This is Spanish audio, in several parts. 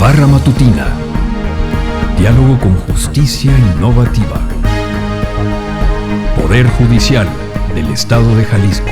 Barra Matutina. Diálogo con justicia innovativa. Poder Judicial del Estado de Jalisco.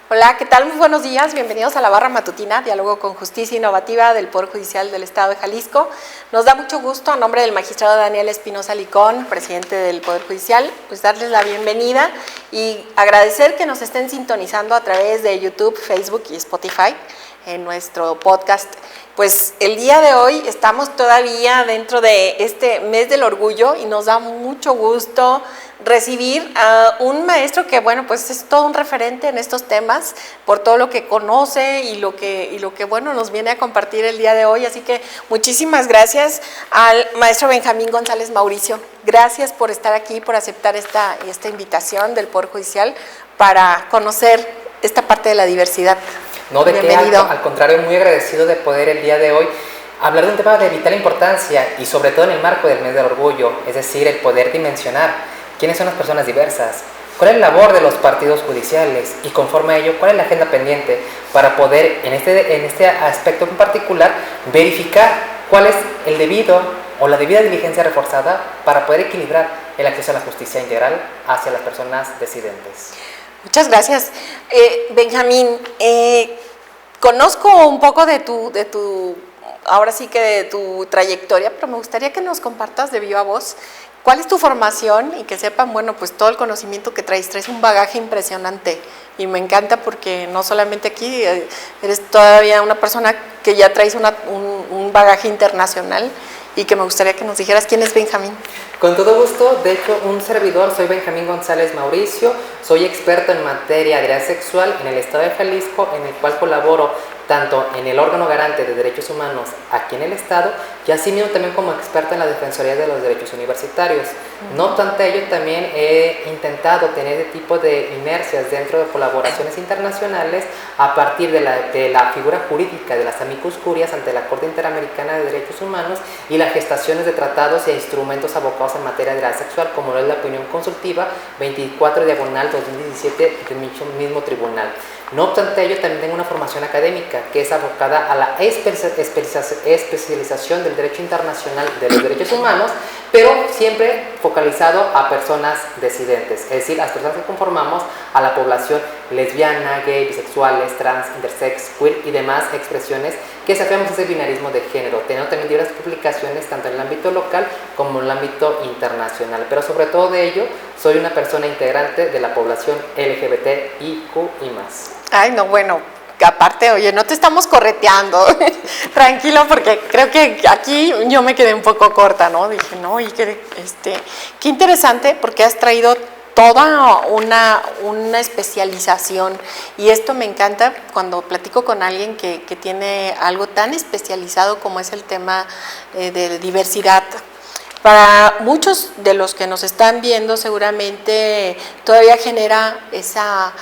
Hola, ¿qué tal? Muy buenos días, bienvenidos a la Barra Matutina, Diálogo con Justicia Innovativa del Poder Judicial del Estado de Jalisco. Nos da mucho gusto, a nombre del magistrado Daniel Espinosa Licón, presidente del Poder Judicial, pues darles la bienvenida y agradecer que nos estén sintonizando a través de YouTube, Facebook y Spotify en nuestro podcast. Pues el día de hoy estamos todavía dentro de este mes del orgullo y nos da mucho gusto recibir a un maestro que, bueno, pues es todo un referente en estos temas por todo lo que conoce y lo que bueno, nos viene a compartir el día de hoy. Así que muchísimas gracias al maestro Benjamín González Mauricio. Gracias por estar aquí, por aceptar esta invitación del Poder Judicial para conocer esta parte de la diversidad. No, de qué, al contrario, muy agradecido de poder el día de hoy hablar de un tema de vital importancia y sobre todo en el marco del mes del orgullo, es decir, el poder dimensionar quiénes son las personas diversas, cuál es la labor de los partidos judiciales y conforme a ello, cuál es la agenda pendiente para poder, en este aspecto en particular, verificar cuál es el debido o la debida diligencia reforzada para poder equilibrar el acceso a la justicia integral hacia las personas disidentes. Muchas gracias. Benjamín, conozco un poco de tu ahora sí que de tu trayectoria, pero me gustaría que nos compartas de viva voz cuál es tu formación y que sepan, bueno, pues todo el conocimiento que traes un bagaje impresionante y me encanta porque no solamente aquí, eres todavía una persona que ya traes un bagaje internacional y que me gustaría que nos dijeras quién es Benjamín. Con todo gusto, de hecho, un servidor, soy Benjamín González Mauricio, soy experto en materia de derechos sexual en el Estado de Jalisco, en el cual colaboro tanto en el órgano garante de derechos humanos aquí en el Estado y asimismo también como experto en la Defensoría de los Derechos Universitarios. No obstante ello, también he intentado tener este tipo de inercias dentro de colaboraciones internacionales a partir de la figura jurídica de las amicus curias ante la Corte Interamericana de Derechos Humanos y las gestaciones de tratados e instrumentos abocados en materia de derechos sexual, como lo es la opinión consultiva 24/2017 del mismo tribunal. No obstante ello, también tengo una formación académica que es abocada a la especialización del derecho internacional de los derechos humanos, pero siempre focalizado a personas disidentes, es decir, a las personas que conformamos a la población lesbiana, gay, bisexuales, trans, intersex, queer y demás expresiones que sacamos ese binarismo de género, teniendo también diversas publicaciones tanto en el ámbito local como en el ámbito internacional, pero sobre todo de ello, soy una persona integrante de la población LGBTIQ y más. Ay, no, bueno, aparte, oye, no te estamos correteando, tranquilo, porque creo que aquí yo me quedé un poco corta, ¿no? Dije, no, y qué interesante, porque has traído toda una especialización y esto me encanta cuando platico con alguien que tiene algo tan especializado como es el tema de diversidad. Para muchos de los que nos están viendo seguramente todavía genera esa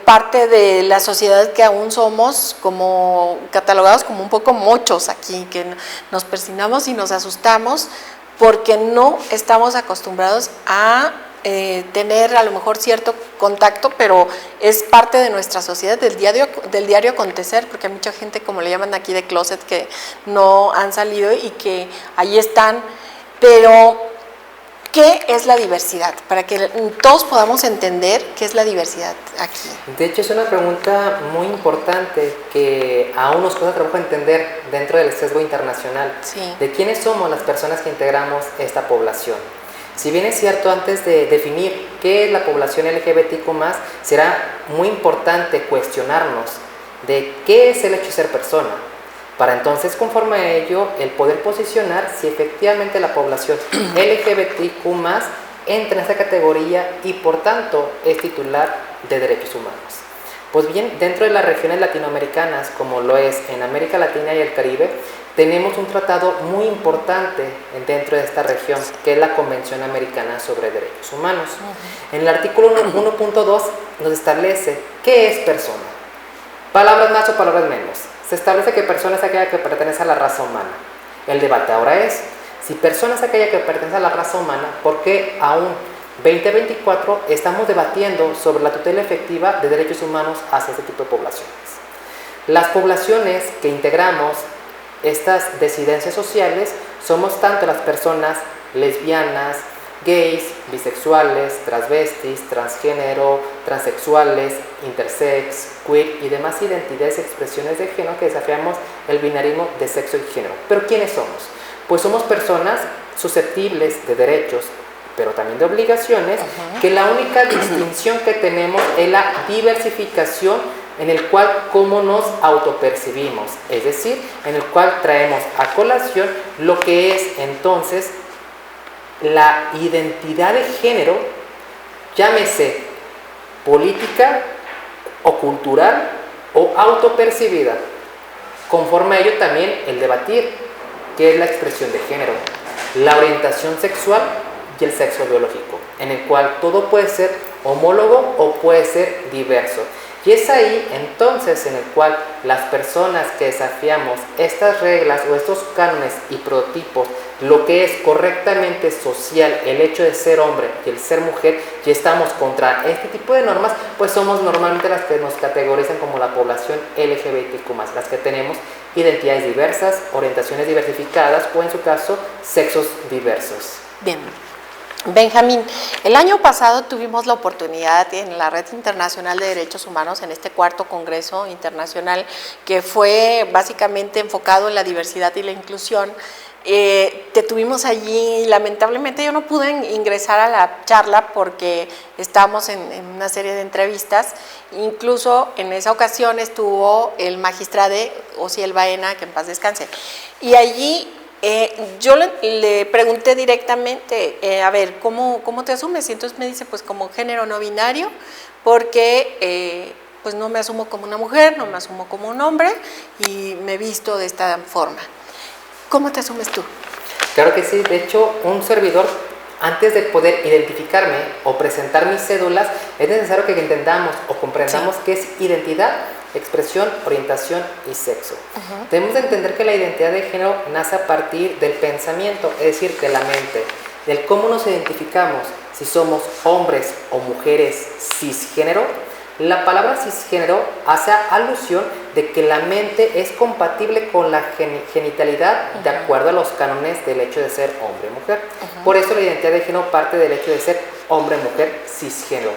parte de la sociedad que aún somos como catalogados como un poco mochos aquí, que nos persignamos y nos asustamos porque no estamos acostumbrados a tener a lo mejor cierto contacto, pero es parte de nuestra sociedad, del diario acontecer, porque hay mucha gente, como le llaman aquí, de closet, que no han salido y que ahí están, pero ¿qué es la diversidad? Para que todos podamos entender qué es la diversidad aquí. De hecho, es una pregunta muy importante que aún nos cuesta trabajo entender dentro del sesgo internacional. Sí. De quiénes somos las personas que integramos esta población. Si bien es cierto, antes de definir qué es la población LGBTQ+, será muy importante cuestionarnos de qué es el hecho de ser persona, para entonces, conforme a ello, el poder posicionar si efectivamente la población LGBTQ+, entra en esa categoría y por tanto es titular de derechos humanos. Pues bien, dentro de las regiones latinoamericanas, como lo es en América Latina y el Caribe, tenemos un tratado muy importante dentro de esta región, que es la Convención Americana sobre Derechos Humanos. En el artículo 1.2 nos establece qué es persona. Palabras más o palabras menos. Se establece que persona es aquella que pertenece a la raza humana. El debate ahora es, si persona es aquella que pertenece a la raza humana, ¿por qué aún 2024 estamos debatiendo sobre la tutela efectiva de derechos humanos hacia este tipo de poblaciones? Las poblaciones que integramos estas disidencias sociales somos tanto las personas lesbianas, gays, bisexuales, transvestis, transgénero, transexuales, intersex, queer y demás identidades y expresiones de género que desafiamos el binarismo de sexo y género. ¿Pero quiénes somos? Pues somos personas susceptibles de derechos, pero también de obligaciones, que la única distinción que tenemos es la diversificación en el cual cómo nos autopercibimos, es decir, en el cual traemos a colación lo que es entonces la identidad de género, llámese política o cultural o autopercibida. Conforme a ello también el debatir qué es la expresión de género, la orientación sexual y el sexo biológico, en el cual todo puede ser homólogo o puede ser diverso. Y es ahí entonces en el cual las personas que desafiamos estas reglas o estos cánones y prototipos, lo que es correctamente social, el hecho de ser hombre y el ser mujer, y estamos contra este tipo de normas, pues somos normalmente las que nos categorizan como la población LGBTQ+, las que tenemos identidades diversas, orientaciones diversificadas o en su caso sexos diversos. Bien. Benjamín, el año pasado tuvimos la oportunidad en la Red Internacional de Derechos Humanos, en este cuarto Congreso Internacional, que fue básicamente enfocado en la diversidad y la inclusión. Te tuvimos allí y lamentablemente yo no pude ingresar a la charla porque estábamos en una serie de entrevistas. Incluso en esa ocasión estuvo el magistrado Osiel Baena, que en paz descanse, y allí yo le pregunté directamente, a ver, ¿cómo te asumes? Y entonces me dice, pues como género no binario, porque pues no me asumo como una mujer, no me asumo como un hombre y me visto de esta forma. ¿Cómo te asumes tú? Claro que sí, de hecho, un servidor, antes de poder identificarme o presentar mis cédulas, es necesario que entendamos o comprendamos qué es identidad, expresión, orientación y sexo. Debemos de entender que la identidad de género nace a partir del pensamiento, es decir, de la mente, del cómo nos identificamos, si somos hombres o mujeres cisgénero. La palabra cisgénero hace alusión de que la mente es compatible con la genitalidad de acuerdo a los cánones del hecho de ser hombre y mujer. Por eso la identidad de género parte del hecho de ser hombre-mujer cisgénero.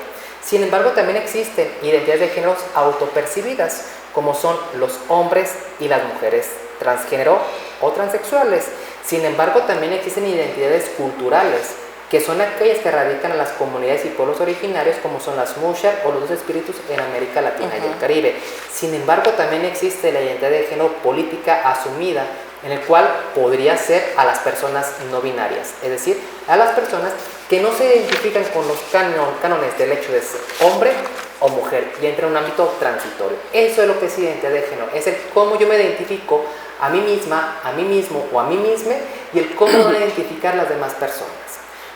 Sin embargo, también existen identidades de géneros autopercibidas, como son los hombres y las mujeres transgénero o transexuales. Sin embargo, también existen identidades culturales, que son aquellas que radican en las comunidades y pueblos originarios, como son las Muxar o los dos espíritus en América Latina y el Caribe. Sin embargo, también existe la identidad de género política asumida, en el cual podría ser a las personas no binarias, es decir, a las personas que no se identifican con los cánones del hecho de ser hombre o mujer y entra en un ámbito transitorio. Eso es lo que es identidad de género, es el cómo yo me identifico a mí misma, a mí mismo o a mí misma y el cómo van a identificar las demás personas.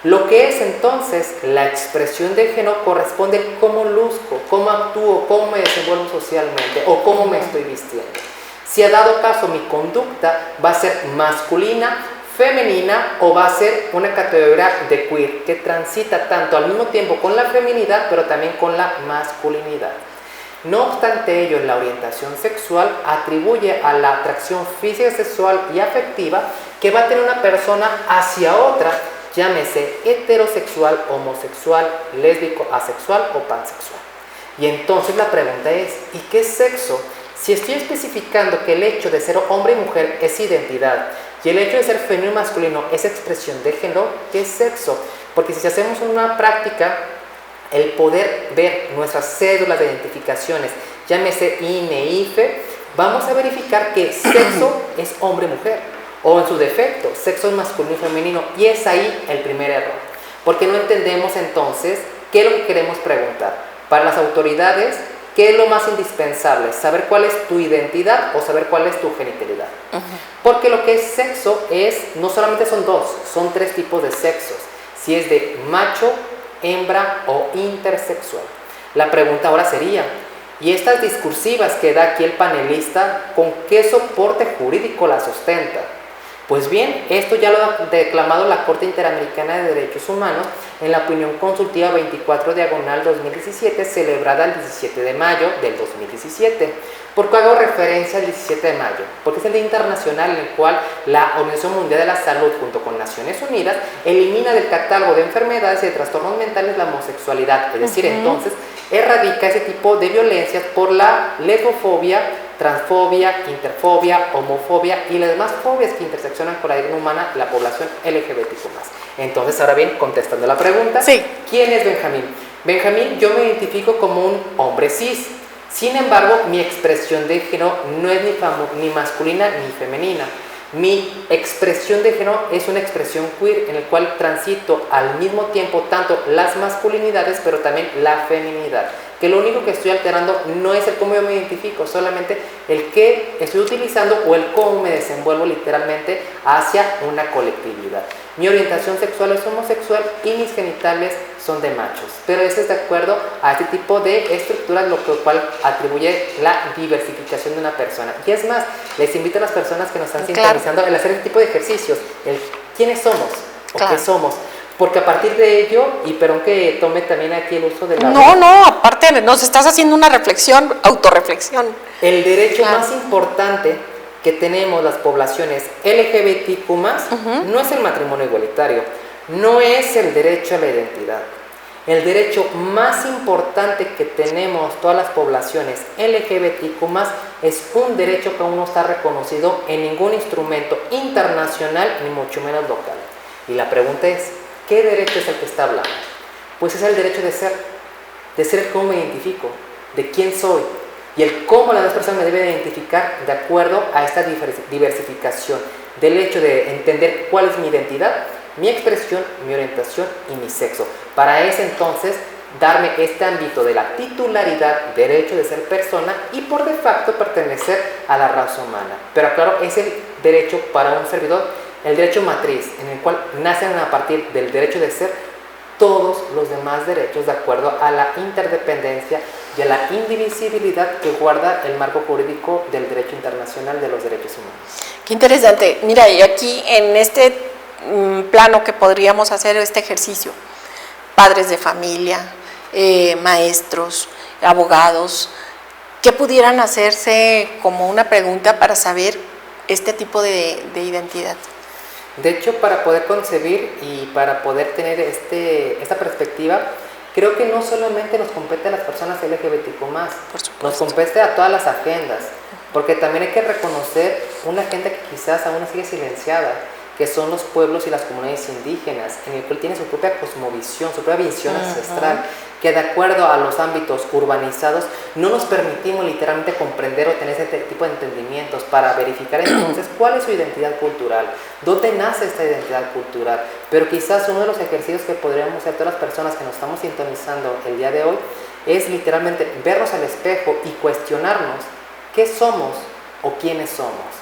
Lo que es entonces la expresión de género corresponde a cómo luzco, cómo actúo, cómo me desenvuelvo socialmente o cómo me estoy vistiendo. Si ha dado caso mi conducta va a ser masculina, femenina o va a ser una categoría de queer que transita tanto al mismo tiempo con la feminidad pero también con la masculinidad. No obstante ello, la orientación sexual atribuye a la atracción física, sexual y afectiva que va a tener una persona hacia otra, llámese heterosexual, homosexual, lésbico, asexual o pansexual. Y entonces la pregunta es, ¿y qué es sexo? Si estoy especificando que el hecho de ser hombre y mujer es identidad y el hecho de ser femenino y masculino es expresión de género, ¿qué es sexo? Porque si hacemos una práctica, el poder ver nuestras cédulas de identificaciones, llámese INE, IFE, vamos a verificar que sexo es hombre-mujer, o en su defecto, sexo es masculino y femenino, y es ahí el primer error, porque no entendemos entonces qué es lo que queremos preguntar. Para las autoridades, ¿qué es lo más indispensable? ¿Saber cuál es tu identidad o saber cuál es tu genitalidad? Porque lo que es sexo no solamente son dos, son tres tipos de sexos, si es de macho, hembra o intersexual. La pregunta ahora sería, ¿y estas discursivas que da aquí el panelista, con qué soporte jurídico la sustenta? Pues bien, esto ya lo ha declamado la Corte Interamericana de Derechos Humanos en la opinión consultiva 24/2017, celebrada el 17 de mayo del 2017. ¿Por qué hago referencia al 17 de mayo? Porque es el Día Internacional en el cual la Organización Mundial de la Salud, junto con Naciones Unidas, elimina del catálogo de enfermedades y de trastornos mentales la homosexualidad. Es decir, entonces, erradica ese tipo de violencias por la lesbofobia, transfobia, interfobia, homofobia y las demás fobias que interseccionan con la dignidad humana la población LGBTQ+. Entonces, ahora bien, contestando la pregunta, sí. ¿Quién es Benjamín? Benjamín, yo me identifico como un hombre cis. Sin embargo, mi expresión de género no es ni masculina ni femenina. Mi expresión de género es una expresión queer en el cual transito al mismo tiempo tanto las masculinidades pero también la feminidad. Que lo único que estoy alterando no es el cómo yo me identifico, solamente el qué estoy utilizando o el cómo me desenvuelvo literalmente hacia una colectividad. Mi orientación sexual es homosexual y mis genitales son de machos, pero eso es de acuerdo a este tipo de estructuras, lo cual atribuye la diversificación de una persona. Y es más, les invito a las personas que nos están sintonizando a hacer este tipo de ejercicios, el quiénes somos o qué somos. Porque a partir de ello, y perdón que tome también aquí el uso de la... No, aparte nos estás haciendo una reflexión, autorreflexión. El derecho más importante que tenemos las poblaciones LGBTQ+, no es el matrimonio igualitario, no es el derecho a la identidad. El derecho más importante que tenemos todas las poblaciones LGBTQ+, es un derecho que aún no está reconocido en ningún instrumento internacional, ni mucho menos local. Y la pregunta es, ¿qué derecho es el que está hablando? Pues es el derecho de ser cómo me identifico, de quién soy, y el cómo las demás personas me deben identificar de acuerdo a esta diversificación, del hecho de entender cuál es mi identidad, mi expresión, mi orientación y mi sexo. Para ese entonces, darme este ámbito de la titularidad, derecho de ser persona y por de facto pertenecer a la raza humana. Pero claro, es el derecho para un servidor, el derecho matriz, en el cual nacen a partir del derecho de ser todos los demás derechos de acuerdo a la interdependencia y a la indivisibilidad que guarda el marco jurídico del derecho internacional de los derechos humanos. Qué interesante. Mira, y aquí en este plano que podríamos hacer este ejercicio, padres de familia, maestros, abogados, ¿qué pudieran hacerse como una pregunta para saber este tipo de identidad? De hecho, para poder concebir y para poder tener esta perspectiva, creo que no solamente nos compete a las personas LGBTQ+, nos compete a todas las agendas, porque también hay que reconocer una agenda que quizás aún sigue silenciada, que son los pueblos y las comunidades indígenas, en el cual tiene su propia cosmovisión, su propia visión ancestral, que de acuerdo a los ámbitos urbanizados no nos permitimos literalmente comprender o tener ese tipo de entendimientos para verificar entonces cuál es su identidad cultural, dónde nace esta identidad cultural. Pero quizás uno de los ejercicios que podríamos hacer todas las personas que nos estamos sintonizando el día de hoy es literalmente vernos al espejo y cuestionarnos qué somos o quiénes somos,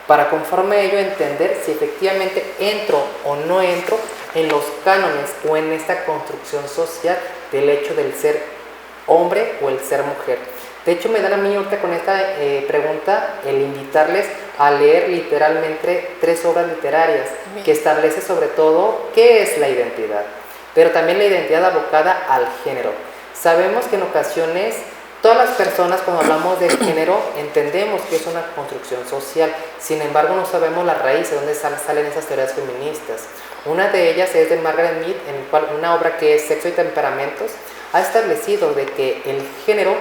para conforme a ello entender si efectivamente entro o no entro en los cánones o en esta construcción social del hecho del ser hombre o el ser mujer. De hecho, me dan a mí ahorita con esta pregunta el invitarles a leer literalmente 3 obras literarias que establece sobre todo qué es la identidad, pero también la identidad abocada al género. Sabemos que en ocasiones todas las personas, cuando hablamos de género, entendemos que es una construcción social. Sin embargo, no sabemos la raíz de dónde salen esas teorías feministas. Una de ellas es de Margaret Mead, en el cual una obra que es Sexo y Temperamentos ha establecido de que el género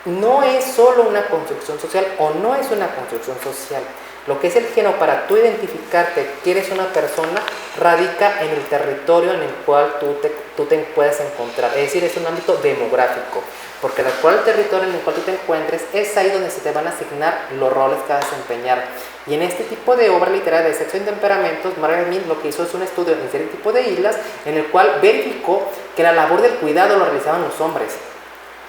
no es solo una construcción social o no es una construcción social. Lo que es el género, para tú identificarte que eres una persona, radica en el territorio en el cual tú te puedes encontrar. Es decir, es un ámbito demográfico. Porque el actual territorio en el cual tú te encuentres es ahí donde se te van a asignar los roles que vas a desempeñar. Y en este tipo de obra literaria de Sexo y Temperamentos, Margaret Mead lo que hizo es un estudio en cierto tipo de islas en el cual verificó que la labor del cuidado lo realizaban los hombres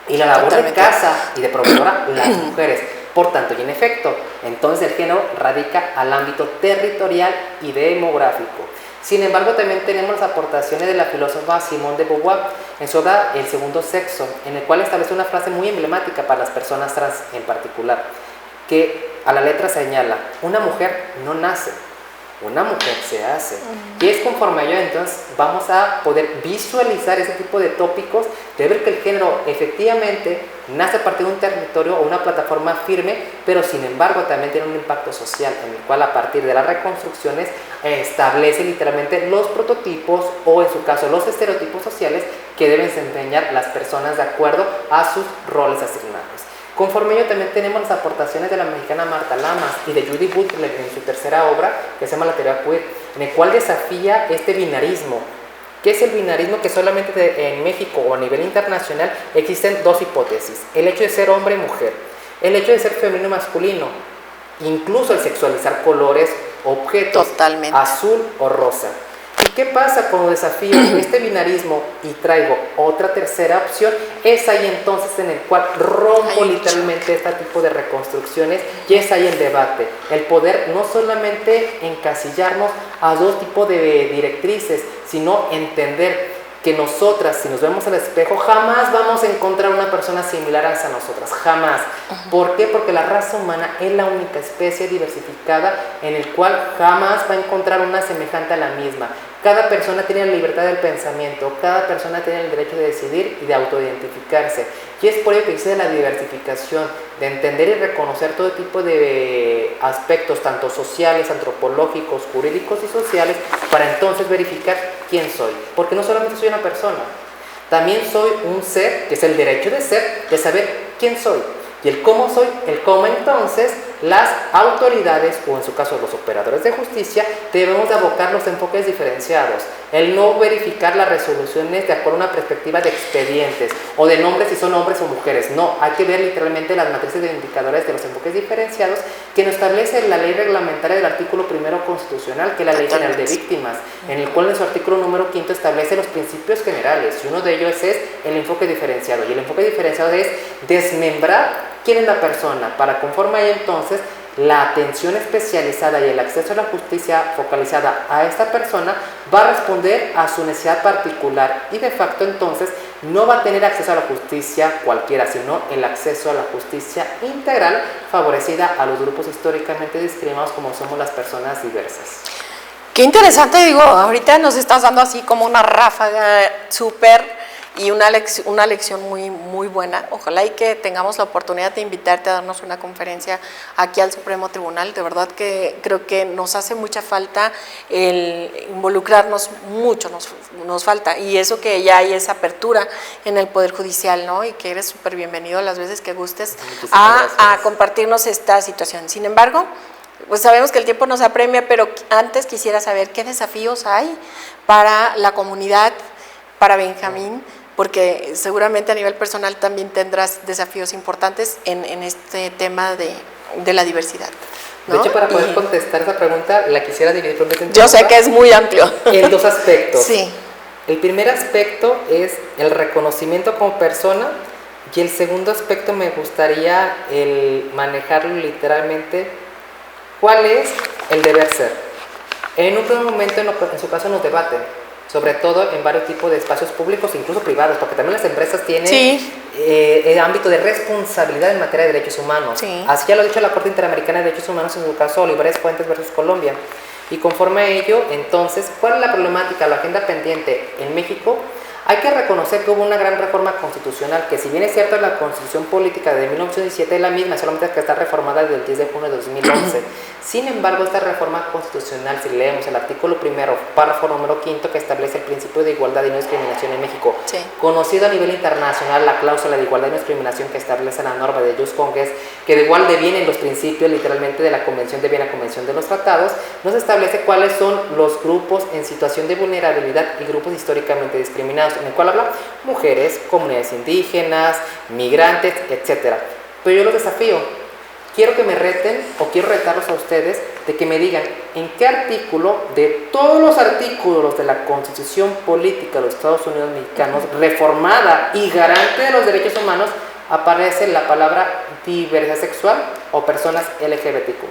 y la labor de casa y de proveedora las mujeres. Por tanto, y en efecto, entonces el género radica al ámbito territorial y demográfico. Sin embargo, también tenemos las aportaciones de la filósofa Simone de Beauvoir en su obra El segundo sexo, en el cual establece una frase muy emblemática para las personas trans en particular, que a la letra señala: una mujer no nace, una mujer se hace. Y es conforme a ello, entonces, vamos a poder visualizar ese tipo de tópicos, de ver que el género efectivamente nace a partir de un territorio o una plataforma firme, pero sin embargo también tiene un impacto social, en el cual a partir de las reconstrucciones establece literalmente los prototipos o en su caso los estereotipos sociales que deben desempeñar las personas de acuerdo a sus roles asignados. Conforme a ello también tenemos las aportaciones de la mexicana Marta Lamas y de Judy Butler en su tercera obra, que se llama La teoría queer, en el cual desafía este binarismo. ¿Qué es el binarismo? Que solamente en México o a nivel internacional existen dos hipótesis: el hecho de ser hombre y mujer, el hecho de ser femenino y masculino, incluso el sexualizar colores, objetos, totalmente, azul o rosa. ¿Y qué pasa cuando desafío este binarismo y traigo otra tercera opción? Es ahí entonces en el cual rompo literalmente este tipo de reconstrucciones y es ahí el debate, el poder no solamente encasillarnos a dos tipos de directrices, sino entender que nosotras, si nos vemos al espejo, jamás vamos a encontrar una persona similar a nosotras, jamás. ¿Por qué? Porque la raza humana es la única especie diversificada en el cual jamás va a encontrar una semejante a la misma. Cada persona tiene la libertad del pensamiento, cada persona tiene el derecho de decidir y de autoidentificarse. Y es por ello que existe la diversificación, de entender y reconocer todo tipo de aspectos, tanto sociales, antropológicos, jurídicos y sociales, para entonces verificar quién soy. Porque no solamente soy una persona, también soy un ser, que es el derecho de ser, de saber quién soy. Y el cómo soy, el cómo entonces las autoridades, o en su caso los operadores de justicia, debemos de abocar los enfoques diferenciados. El no verificar las resoluciones de acuerdo a una perspectiva de expedientes o de nombres si son hombres o mujeres. No, hay que ver literalmente las matrices de indicadores de los enfoques diferenciados que nos establece la ley reglamentaria del artículo primero constitucional, que es la Ley General de Víctimas, en el cual en su artículo número 5 establece los principios generales, y uno de ellos es el enfoque diferenciado. Y el enfoque diferenciado es desmembrar quién es la persona, para conforme a ello entonces la atención especializada y el acceso a la justicia focalizada a esta persona va a responder a su necesidad particular y de facto entonces no va a tener acceso a la justicia cualquiera, sino el acceso a la justicia integral favorecida a los grupos históricamente discriminados como somos las personas diversas. Qué interesante, digo, ahorita nos estás dando así como una ráfaga súper y una lección muy, muy buena. Ojalá y que tengamos la oportunidad de invitarte a darnos una conferencia aquí al Supremo Tribunal. De verdad que creo que nos hace mucha falta el involucrarnos mucho, nos falta. Y eso que ya hay esa apertura en el Poder Judicial, ¿no? Y que eres súper bienvenido las veces que gustes a compartirnos esta situación. Sin embargo, pues sabemos que el tiempo nos apremia, pero antes quisiera saber qué desafíos hay para la comunidad, para Benjamín, porque seguramente a nivel personal también tendrás desafíos importantes en este tema de la diversidad, ¿no? De hecho, para poder contestar esa pregunta, la quisiera dividir por yo sé que es muy amplio. En dos aspectos. Sí. El primer aspecto es el reconocimiento como persona, y el segundo aspecto me gustaría el manejarlo literalmente, ¿cuál es el deber ser? En un primer momento, en su caso, nos debaten, sobre todo en varios tipos de espacios públicos, incluso privados, porque también las empresas tienen el ámbito de responsabilidad en materia de derechos humanos. Sí. Así ya lo ha dicho la Corte Interamericana de Derechos Humanos en su caso Olivares Fuentes versus Colombia. Y conforme a ello, entonces, ¿cuál es la problemática, la agenda pendiente en México? Hay que reconocer que hubo una gran reforma constitucional, que si bien es cierto la Constitución Política de 1917 es la misma, solamente que está reformada desde el 10 de junio de 2011. Sin embargo, esta reforma constitucional, si leemos el artículo primero, párrafo número 5, que establece el principio de igualdad y no discriminación en México, sí, conocido a nivel internacional, la cláusula de igualdad y no discriminación que establece la norma de Jus Cogens, que de igual devienen los principios literalmente de la Convención de Viena, Convención de los Tratados, nos establece cuáles son los grupos en situación de vulnerabilidad y grupos históricamente discriminados, en el cual habla mujeres, comunidades indígenas, migrantes, etc. Pero yo los desafío, quiero que me reten o quiero retarlos a ustedes de que me digan en qué artículo de todos los artículos de la Constitución Política de los Estados Unidos Mexicanos, reformada y garante de los derechos humanos, aparece la palabra diversidad sexual o personas LGBTQ+.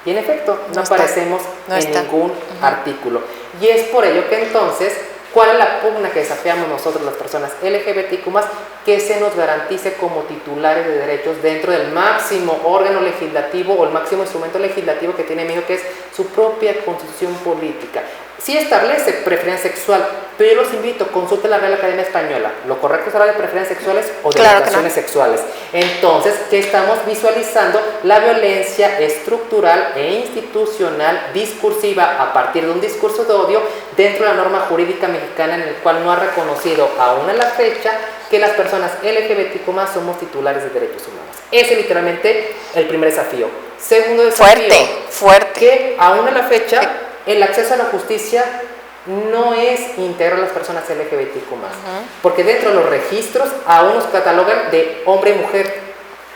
Y en efecto, no aparecemos en ningún artículo. Y es por ello que entonces, ¿cuál es la pugna que desafiamos nosotros las personas LGBTQ+, que se nos garantice como titulares de derechos dentro del máximo órgano legislativo o el máximo instrumento legislativo que tiene México, que es su propia Constitución Política? Sí establece preferencia sexual, pero yo los invito, consulten la Real Academia Española. ¿Lo correcto es hablar de preferencias sexuales o de orientaciones sexuales? Entonces, ¿qué estamos visualizando? La violencia estructural e institucional discursiva a partir de un discurso de odio dentro de la norma jurídica mexicana, en el cual no ha reconocido aún a la fecha que las personas LGBTQ+ somos titulares de derechos humanos. Ese es literalmente el primer desafío. Segundo desafío, fuerte, que aún a la fecha el acceso a la justicia no es íntegro a las personas LGBTQ+, porque dentro de los registros aún nos catalogan de hombre y mujer.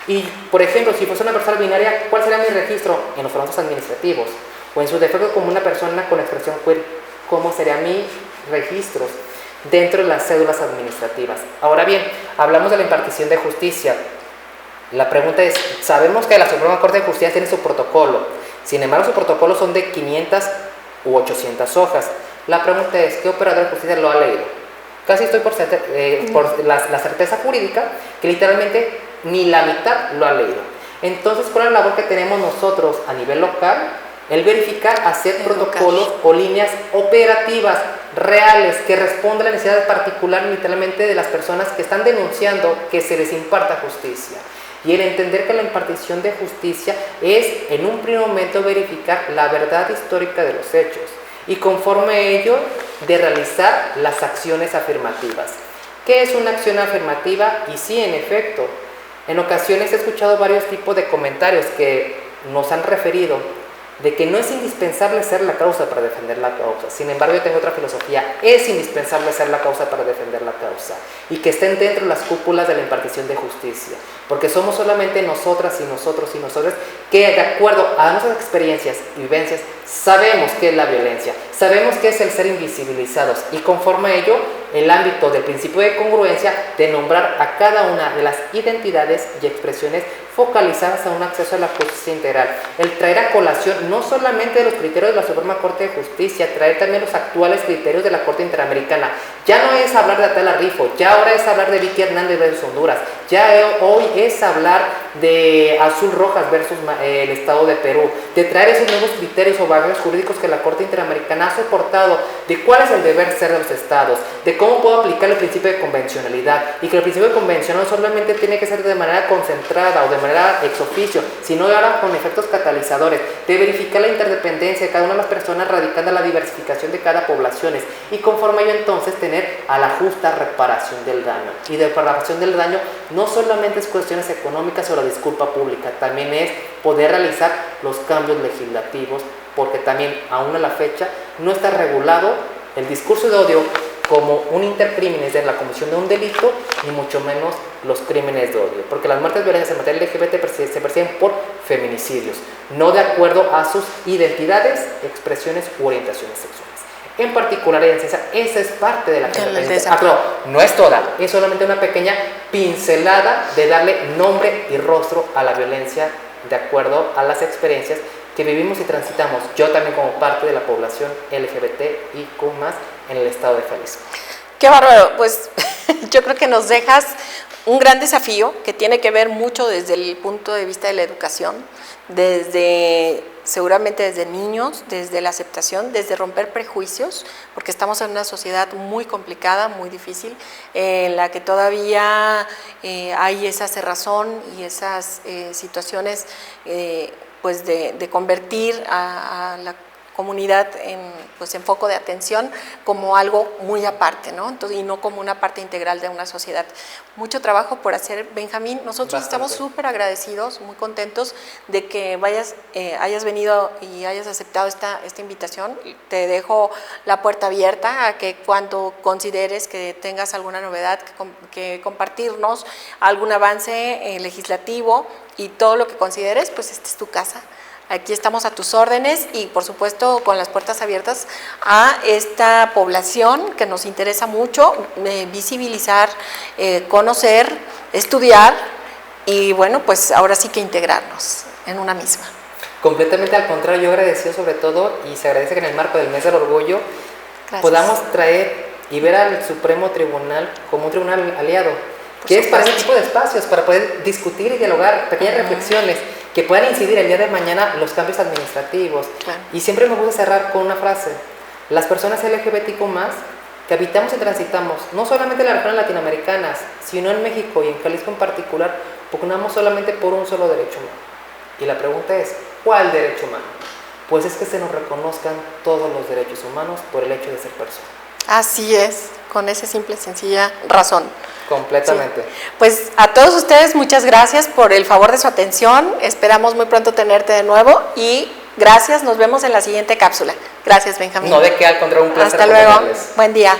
Y, por ejemplo, si fuese una persona binaria, ¿cuál sería mi registro? En los formatos administrativos. O en su defecto como una persona con expresión queer, ¿cómo sería mi registro? Dentro de las cédulas administrativas. Ahora bien, hablamos de la impartición de justicia. La pregunta es, sabemos que la Suprema Corte de Justicia tiene su protocolo. Sin embargo, su protocolo son de 500 u 800 hojas. La pregunta es, ¿qué operador de justicia lo ha leído? Casi estoy por la certeza jurídica que literalmente ni la mitad lo ha leído. Entonces, ¿cuál es la labor que tenemos nosotros a nivel local? El verificar, hacer protocolos o líneas operativas reales que respondan a la necesidad particular literalmente de las personas que están denunciando que se les imparta justicia. Y el entender que la impartición de justicia es en un primer momento verificar la verdad histórica de los hechos y conforme a ello de realizar las acciones afirmativas. ¿Qué es una acción afirmativa? Y sí, en efecto, en ocasiones he escuchado varios tipos de comentarios que nos han referido de que no es indispensable ser la causa para defender la causa. Sin embargo, yo tengo otra filosofía, es indispensable ser la causa para defender la causa y que estén dentro de las cúpulas de la impartición de justicia, porque somos solamente nosotras y nosotros y nosotros que de acuerdo a nuestras experiencias y vivencias sabemos qué es la violencia, sabemos qué es el ser invisibilizados y conforme a ello el ámbito del principio de congruencia de nombrar a cada una de las identidades y expresiones focalizadas a un acceso a la justicia integral, el traer a colación no solamente los criterios de la Suprema Corte de Justicia, traer también los actuales criterios de la Corte Interamericana. Ya no es hablar de Atala Rifo, ya ahora es hablar de Vicky Hernández versus Honduras, ya hoy es hablar de Azul Rojas versus el Estado de Perú, de traer esos nuevos criterios o bagajes jurídicos que la Corte Interamericana ha soportado, de cuál es el deber ser de los estados, de cómo puedo aplicar el principio de convencionalidad y que el principio de convención no solamente tiene que ser de manera concentrada o de manera ex oficio, sino ahora con efectos catalizadores, de verificar la interdependencia de cada una de las personas radicando la diversificación de cada población y conforme a ello entonces tener a la justa reparación del daño. Y de reparación del daño no solamente es cuestiones económicas o la disculpa pública, también es poder realizar los cambios legislativos, porque también aún a la fecha no está regulado el discurso de odio como un intercrímenes de la comisión de un delito, ni mucho menos los crímenes de odio, porque las muertes violentas en materia LGBT se persiguen por feminicidios, no de acuerdo a sus identidades, expresiones u orientaciones sexuales. En particular, en ciencia, esa es parte de la competencia. Claro, no es toda, es solamente una pequeña pincelada de darle nombre y rostro a la violencia de acuerdo a las experiencias que vivimos y transitamos, yo también como parte de la población LGBTIQ+, en el estado de Jalisco. Qué bárbaro, pues yo creo que nos dejas un gran desafío que tiene que ver mucho desde el punto de vista de la educación, desde seguramente desde niños, desde la aceptación, desde romper prejuicios, porque estamos en una sociedad muy complicada, muy difícil, en la que todavía hay esa cerrazón y esas situaciones pues de convertir a la comunidad pues en foco de atención como algo muy aparte, ¿no? Entonces, y no como una parte integral de una sociedad. Mucho trabajo por hacer, Benjamín. Nosotros estamos súper agradecidos, muy contentos de que hayas venido y hayas aceptado esta invitación. Te dejo la puerta abierta a que cuando consideres que tengas alguna novedad que compartirnos, algún avance legislativo y todo lo que consideres, pues esta es tu casa. Aquí estamos a tus órdenes y por supuesto con las puertas abiertas a esta población que nos interesa mucho, visibilizar, conocer, estudiar y bueno, pues ahora sí que integrarnos en una misma. Completamente al contrario, yo agradecido sobre todo, y se agradece que en el marco del Mes del Orgullo podamos traer y ver al Supremo Tribunal como un tribunal aliado, que es para ese tipo de espacios, para poder discutir y dialogar, pequeñas reflexiones que puedan incidir el día de mañana los cambios administrativos. Y siempre me gusta cerrar con una frase: las personas LGBTQ+, que habitamos y transitamos, no solamente en las regiones latinoamericanas, sino en México y en Jalisco en particular, pugnamos solamente por un solo derecho humano. Y la pregunta es, ¿cuál derecho humano? Pues es que se nos reconozcan todos los derechos humanos por el hecho de ser persona. Así es, con esa simple y sencilla razón. Completamente. Sí. Pues a todos ustedes muchas gracias por el favor de su atención. Esperamos muy pronto tenerte de nuevo y gracias. Nos vemos en la siguiente cápsula. Gracias, Benjamín. No, de qué, al contrario, un placer. Hasta luego. Buen día.